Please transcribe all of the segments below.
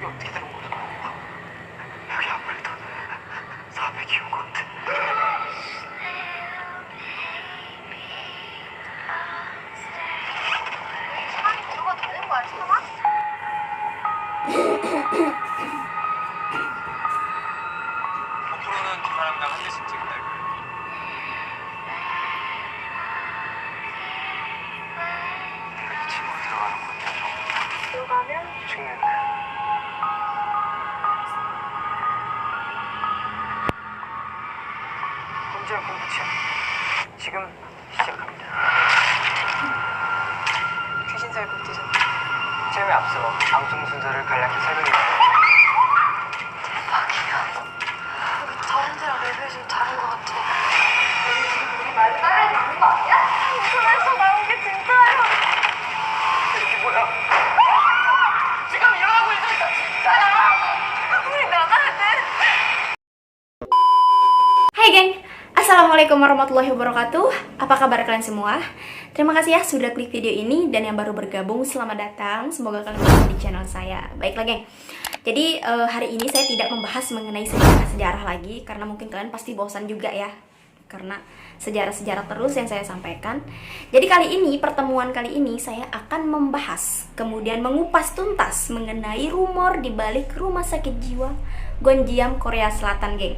어떻게 된 거야? 여기 아무래도 400이 온 건데. 시간이 들어가 되는 거야, 설마? 앞으로는 두 사람당 한 대씩 찍는다. 이 친구 들어가는 거냐? 들어가면 죽는다. 혼자 공부치야. 지금 시작합니다. 귀신살 복제전. 체험에 앞서 방송 순서를 간략히 설명해드립니다. 다른 데랑 레벨이 좀 다른 것 같아. 우리 말 따라야 되는 거 아니야? 인터넷에서 나온 게 진짜야. 이게 뭐야? 지금 일어나고 있는 거 진짜야. 우리 나가야 돼. Hai geng, Assalamualaikum warahmatullahi wabarakatuh. Apa kabar kalian semua? Terima kasih ya sudah klik video ini. Dan yang baru bergabung, selamat datang. Semoga kalian berada di channel saya. Baiklah geng, jadi hari ini saya tidak membahas mengenai sejarah-sejarah lagi, karena mungkin kalian pasti bosan juga ya, karena sejarah-sejarah terus yang saya sampaikan. Jadi pertemuan kali ini saya akan membahas, kemudian mengupas tuntas mengenai rumor di balik rumah sakit jiwa Gonjiam Korea Selatan geng.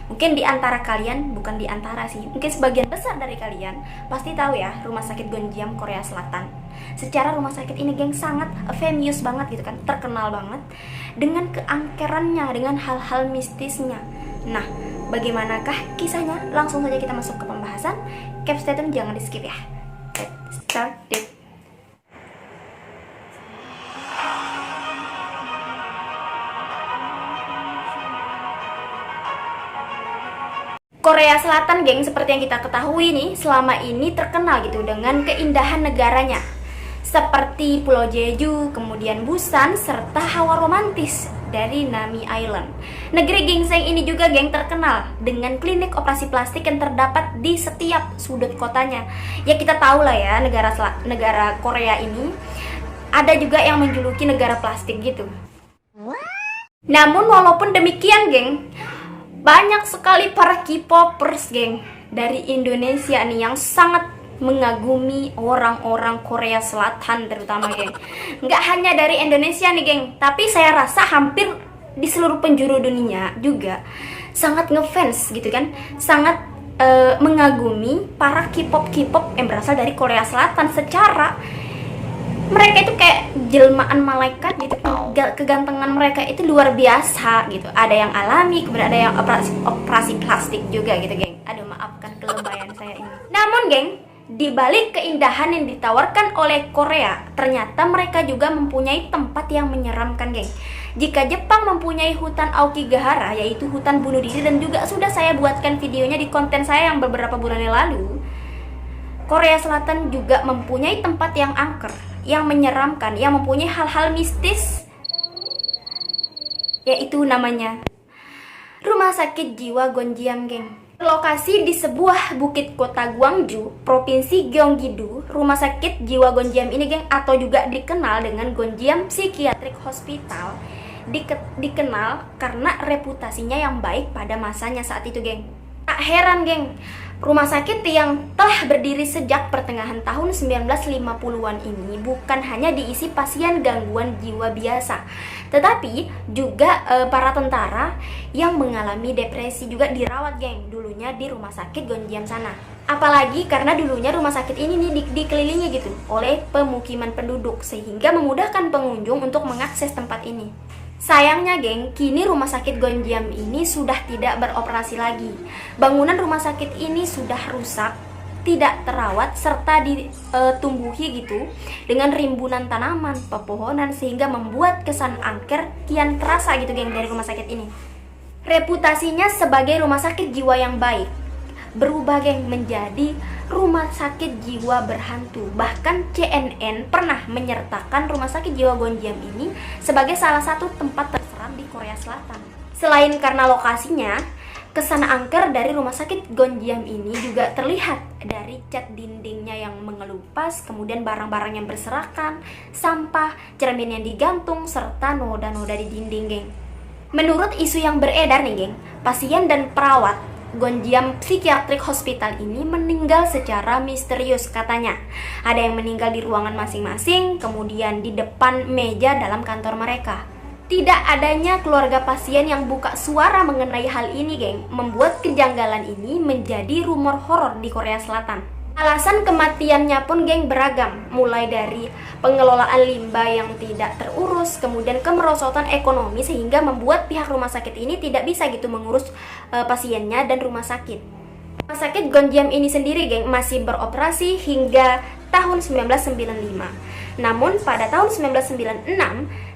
Mungkin di antara kalian, bukan di antara sih, mungkin sebagian besar dari kalian pasti tahu ya rumah sakit Gonjiam Korea Selatan. Secara rumah sakit ini geng sangat famous banget gitu kan, terkenal banget dengan keangkerannya, dengan hal-hal mistisnya. Nah, bagaimanakah kisahnya? Langsung saja kita masuk ke pembahasan. Keep stay tune, jangan di skip ya. Let's start it. Korea Selatan geng, seperti yang kita ketahui nih, selama ini terkenal gitu dengan keindahan negaranya, seperti Pulau Jeju, kemudian Busan, serta hawa romantis dari Nami Island. Negeri gingseng ini juga geng terkenal dengan klinik operasi plastik yang terdapat di setiap sudut kotanya. Ya kita tahu lah ya, negara Korea ini ada juga yang menjuluki negara plastik gitu. Namun walaupun demikian geng, banyak sekali para K-popers geng dari Indonesia nih yang sangat mengagumi orang-orang Korea Selatan terutama geng. Nggak hanya dari Indonesia nih geng, tapi saya rasa hampir di seluruh penjuru dunia juga sangat ngefans gitu kan, sangat mengagumi para K-pop yang berasal dari Korea Selatan. Secara mereka itu kayak jelmaan malaikat gitu, kegantengan mereka itu luar biasa gitu. Ada yang alami, kemudian ada yang operasi plastik juga gitu geng. Aduh maafkan kelebayan saya ini. Namun geng, di balik keindahan yang ditawarkan oleh Korea, ternyata mereka juga mempunyai tempat yang menyeramkan geng. Jika Jepang mempunyai hutan Aokigahara, yaitu hutan bunuh diri, dan juga sudah saya buatkan videonya di konten saya yang beberapa bulan yang lalu, Korea Selatan juga mempunyai tempat yang angker, yang menyeramkan, yang mempunyai hal-hal mistis, yaitu namanya Rumah Sakit Jiwa Gonjiam geng. Lokasi di sebuah bukit kota Gwangju, Provinsi Gyeonggi-do, Rumah Sakit Jiwa Gonjiam ini geng, atau juga dikenal dengan Gonjiam Psychiatric Hospital, dikenal karena reputasinya yang baik pada masanya saat itu geng. Tak heran geng, rumah sakit yang telah berdiri sejak pertengahan tahun 1950-an ini bukan hanya diisi pasien gangguan jiwa biasa, tetapi juga para tentara yang mengalami depresi juga dirawat geng dulunya di rumah sakit Gonjiam sana. Apalagi karena dulunya rumah sakit ini nih dikelilingi gitu oleh pemukiman penduduk, sehingga memudahkan pengunjung untuk mengakses tempat ini. Sayangnya geng, kini rumah sakit Gonjiam ini sudah tidak beroperasi lagi. Bangunan rumah sakit ini sudah rusak, tidak terawat, serta ditumbuhi gitu dengan rimbunan tanaman, pepohonan, sehingga membuat kesan angker kian terasa gitu geng dari rumah sakit ini. Reputasinya sebagai rumah sakit jiwa yang baik berubah geng menjadi rumah sakit jiwa berhantu. Bahkan CNN pernah menyertakan rumah sakit jiwa Gonjiam ini sebagai salah satu tempat terseram di Korea Selatan. Selain karena lokasinya, kesan angker dari rumah sakit Gonjiam ini juga terlihat dari cat dindingnya yang mengelupas, kemudian barang-barang yang berserakan, sampah, cermin yang digantung, serta noda-noda di dinding, geng. Menurut isu yang beredar nih, geng, pasien dan perawat Gonjiam Psychiatric Hospital ini meninggal secara misterius katanya. Ada yang meninggal di ruangan masing-masing, kemudian di depan meja dalam kantor mereka. Tidak adanya keluarga pasien yang buka suara mengenai hal ini, geng, membuat kejanggalan ini menjadi rumor horor di Korea Selatan. Alasan kematiannya pun, geng, beragam, mulai dari pengelolaan limbah yang tidak terurus, kemudian kemerosotan ekonomi sehingga membuat pihak rumah sakit ini tidak bisa gitu mengurus pasiennya dan rumah sakit. Rumah sakit Gonjiam ini sendiri, geng, masih beroperasi hingga tahun 1995. Namun pada tahun 1996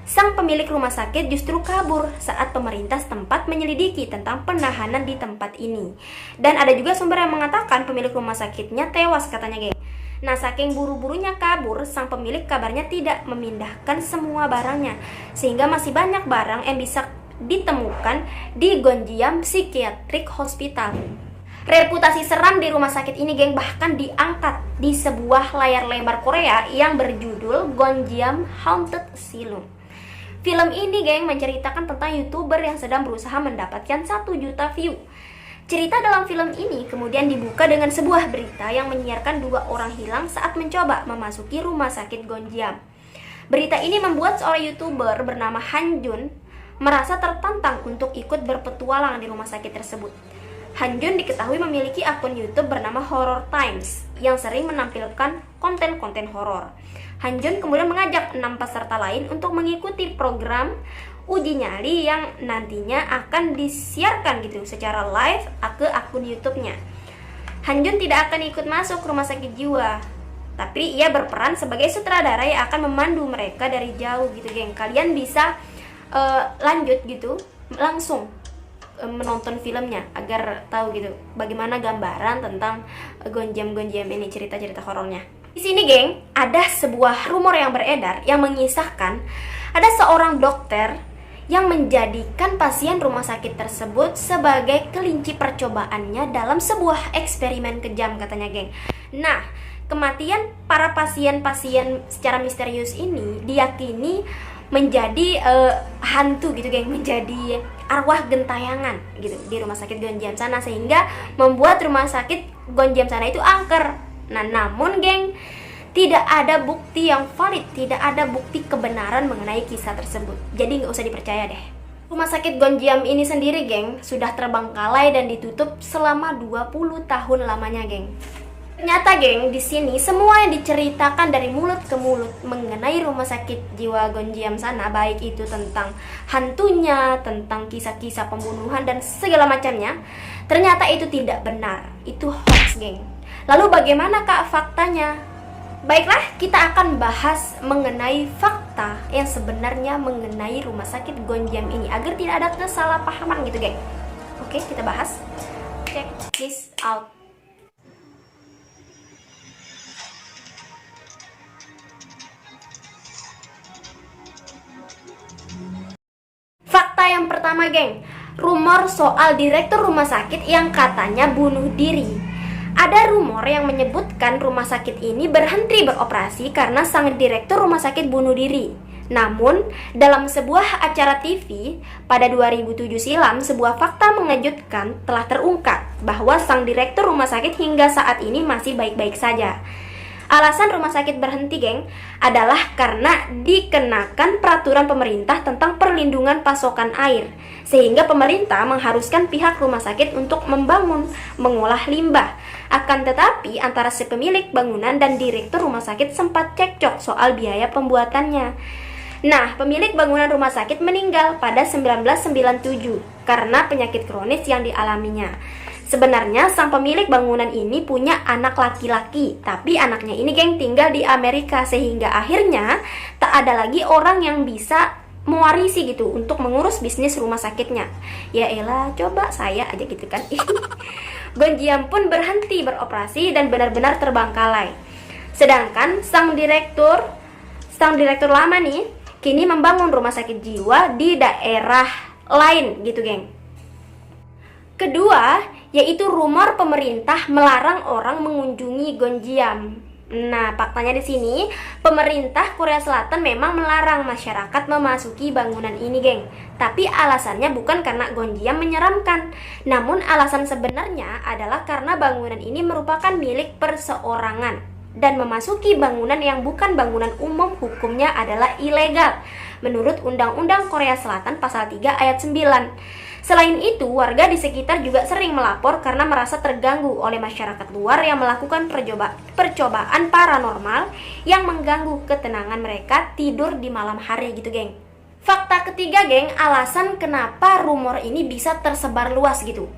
sang pemilik rumah sakit justru kabur saat pemerintah setempat menyelidiki tentang penahanan di tempat ini. Dan ada juga sumber yang mengatakan pemilik rumah sakitnya tewas katanya, geng. Nah, saking buru-burunya kabur, sang pemilik kabarnya tidak memindahkan semua barangnya, sehingga masih banyak barang yang bisa ditemukan di Gonjiam Psychiatric Hospital. Reputasi seram di rumah sakit ini, geng, bahkan diangkat di sebuah layar lebar Korea yang berjudul Gonjiam Haunted Asylum. Film ini, geng, menceritakan tentang YouTuber yang sedang berusaha mendapatkan 1 juta view. Cerita dalam film ini kemudian dibuka dengan sebuah berita yang menyiarkan 2 orang hilang saat mencoba memasuki rumah sakit Gonjiam. Berita ini membuat seorang YouTuber bernama Han Jun merasa tertantang untuk ikut berpetualang di rumah sakit tersebut. Han Jun diketahui memiliki akun YouTube bernama Horror Times yang sering menampilkan konten-konten horor. Han Jun kemudian mengajak 6 peserta lain untuk mengikuti program uji nyali yang nantinya akan disiarkan gitu secara live ke akun YouTube-nya. Han Jun tidak akan ikut masuk rumah sakit jiwa, tapi ia berperan sebagai sutradara yang akan memandu mereka dari jauh gitu, geng. Kalian bisa lanjut gitu langsung menonton filmnya agar tahu gitu bagaimana gambaran tentang Gonjiam ini, cerita-cerita horornya. Di sini, geng, ada sebuah rumor yang beredar yang mengisahkan ada seorang dokter yang menjadikan pasien rumah sakit tersebut sebagai kelinci percobaannya dalam sebuah eksperimen kejam katanya, geng. Nah, kematian para pasien-pasien secara misterius ini diyakini menjadi hantu gitu, geng, menjadi arwah gentayangan gitu di rumah sakit Gonjiam sana, sehingga membuat rumah sakit Gonjiam sana itu angker. Nah, namun, geng, tidak ada bukti yang valid, tidak ada bukti kebenaran mengenai kisah tersebut. Jadi nggak usah dipercaya deh. Rumah sakit Gonjiam ini sendiri, geng, sudah terbengkalai dan ditutup selama 20 tahun lamanya, geng. Ternyata, geng, di sini semua yang diceritakan dari mulut ke mulut mengenai rumah sakit jiwa Gonjiam sana, baik itu tentang hantunya, tentang kisah-kisah pembunuhan dan segala macamnya, ternyata itu tidak benar. Itu hoax, geng. Lalu bagaimana, Kak, faktanya? Baiklah, kita akan bahas mengenai fakta yang sebenarnya mengenai rumah sakit Gonjiam ini agar tidak ada kesalahpahaman gitu, geng. Oke, kita bahas. Check this out. Fakta yang pertama, geng, rumor soal direktur rumah sakit yang katanya bunuh diri. Ada rumor yang menyebutkan rumah sakit ini berhenti beroperasi karena sang direktur rumah sakit bunuh diri. Namun, dalam sebuah acara TV pada 2007 silam, sebuah fakta mengejutkan telah terungkap bahwa sang direktur rumah sakit hingga saat ini masih baik-baik saja. Alasan rumah sakit berhenti, geng, adalah karena dikenakan peraturan pemerintah tentang perlindungan pasokan air, sehingga pemerintah mengharuskan pihak rumah sakit untuk mengolah limbah. Akan tetapi antara si pemilik bangunan dan direktur rumah sakit sempat cekcok soal biaya pembuatannya. Nah, pemilik bangunan rumah sakit meninggal pada 1997 karena penyakit kronis yang dialaminya. Sebenarnya sang pemilik bangunan ini punya anak laki-laki, tapi anaknya ini, geng, tinggal di Amerika, sehingga akhirnya tak ada lagi orang yang bisa mewarisi gitu untuk mengurus bisnis rumah sakitnya. Ya elah, coba saya aja gitu kan. Gonjiam pun berhenti beroperasi dan benar-benar terbengkalai. Sedangkan sang direktur lama nih kini membangun rumah sakit jiwa di daerah lain gitu, geng. Kedua, yaitu rumor pemerintah melarang orang mengunjungi Gonjiam. Nah, faktanya di sini, pemerintah Korea Selatan memang melarang masyarakat memasuki bangunan ini, geng. Tapi alasannya bukan karena gonjiam menyeramkan. Namun alasan sebenarnya adalah karena bangunan ini merupakan milik perseorangan. Dan memasuki bangunan yang bukan bangunan umum hukumnya adalah ilegal menurut Undang-Undang Korea Selatan pasal 3 ayat 9. Selain itu, warga di sekitar juga sering melapor karena merasa terganggu oleh masyarakat luar yang melakukan percobaan paranormal yang mengganggu ketenangan mereka tidur di malam hari gitu, geng. Fakta ketiga, geng, alasan kenapa rumor ini bisa tersebar luas gitu,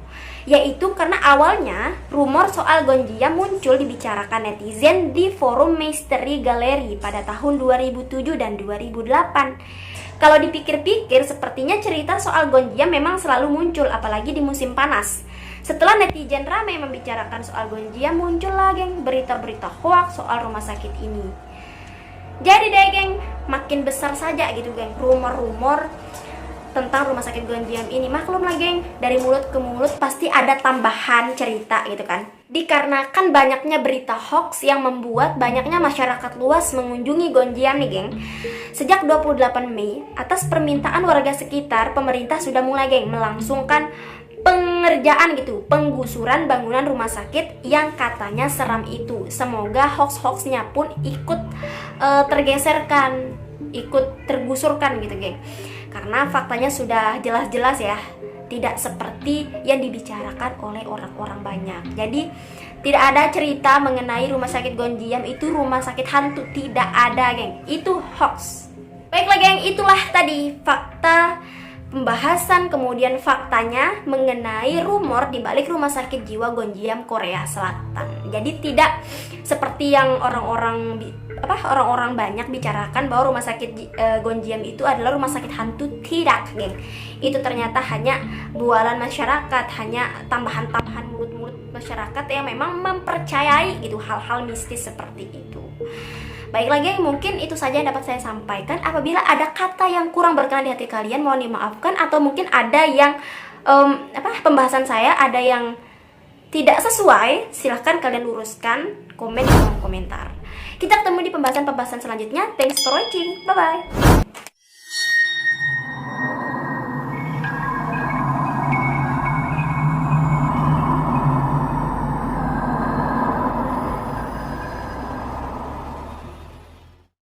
yaitu karena awalnya rumor soal gonjiam muncul dibicarakan netizen di forum Mystery Gallery pada tahun 2007 dan 2008. Kalau dipikir-pikir, sepertinya cerita soal gonjiam memang selalu muncul, apalagi di musim panas. Setelah netizen ramai membicarakan soal gonjiam, muncul lagi berita-berita hoax soal rumah sakit ini. Jadi deh, geng, makin besar saja gitu, geng, rumor-rumor tentang rumah sakit gonjiam ini. Maklum lah, geng, dari mulut ke mulut pasti ada tambahan cerita gitu kan. Dikarenakan banyaknya berita hoax yang membuat banyaknya masyarakat luas mengunjungi gonjiam nih, geng. Sejak 28 Mei, atas permintaan warga sekitar, pemerintah sudah mulai, geng, melangsungkan pengerjaan gitu, penggusuran bangunan rumah sakit yang katanya seram itu. Semoga hoax-hoaxnya pun ikut tergeserkan, ikut tergusurkan gitu, geng. Karena faktanya sudah jelas-jelas ya, tidak seperti yang dibicarakan oleh orang-orang banyak. Jadi tidak ada cerita mengenai rumah sakit gonjiam itu rumah sakit hantu, tidak ada, geng. Itu hoax. Baiklah, geng, itulah tadi fakta pembahasan kemudian faktanya mengenai rumor di balik rumah sakit jiwa gonjiam Korea Selatan. Jadi tidak seperti yang orang-orang banyak bicarakan bahwa rumah sakit gonjiam itu adalah rumah sakit hantu. Tidak, geng. Itu ternyata hanya bualan masyarakat, hanya tambahan-tambahan mulut-mulut masyarakat yang memang mempercayai gitu hal-hal mistis seperti itu. Baiklah, geng, mungkin itu saja yang dapat saya sampaikan. Apabila ada kata yang kurang berkenan di hati kalian, mohon dimaafkan. Atau mungkin ada yang pembahasan saya ada yang tidak sesuai, silahkan kalian luruskan, komen di kolom komentar. Kita ketemu di pembahasan-pembahasan selanjutnya. Thanks for watching, bye-bye.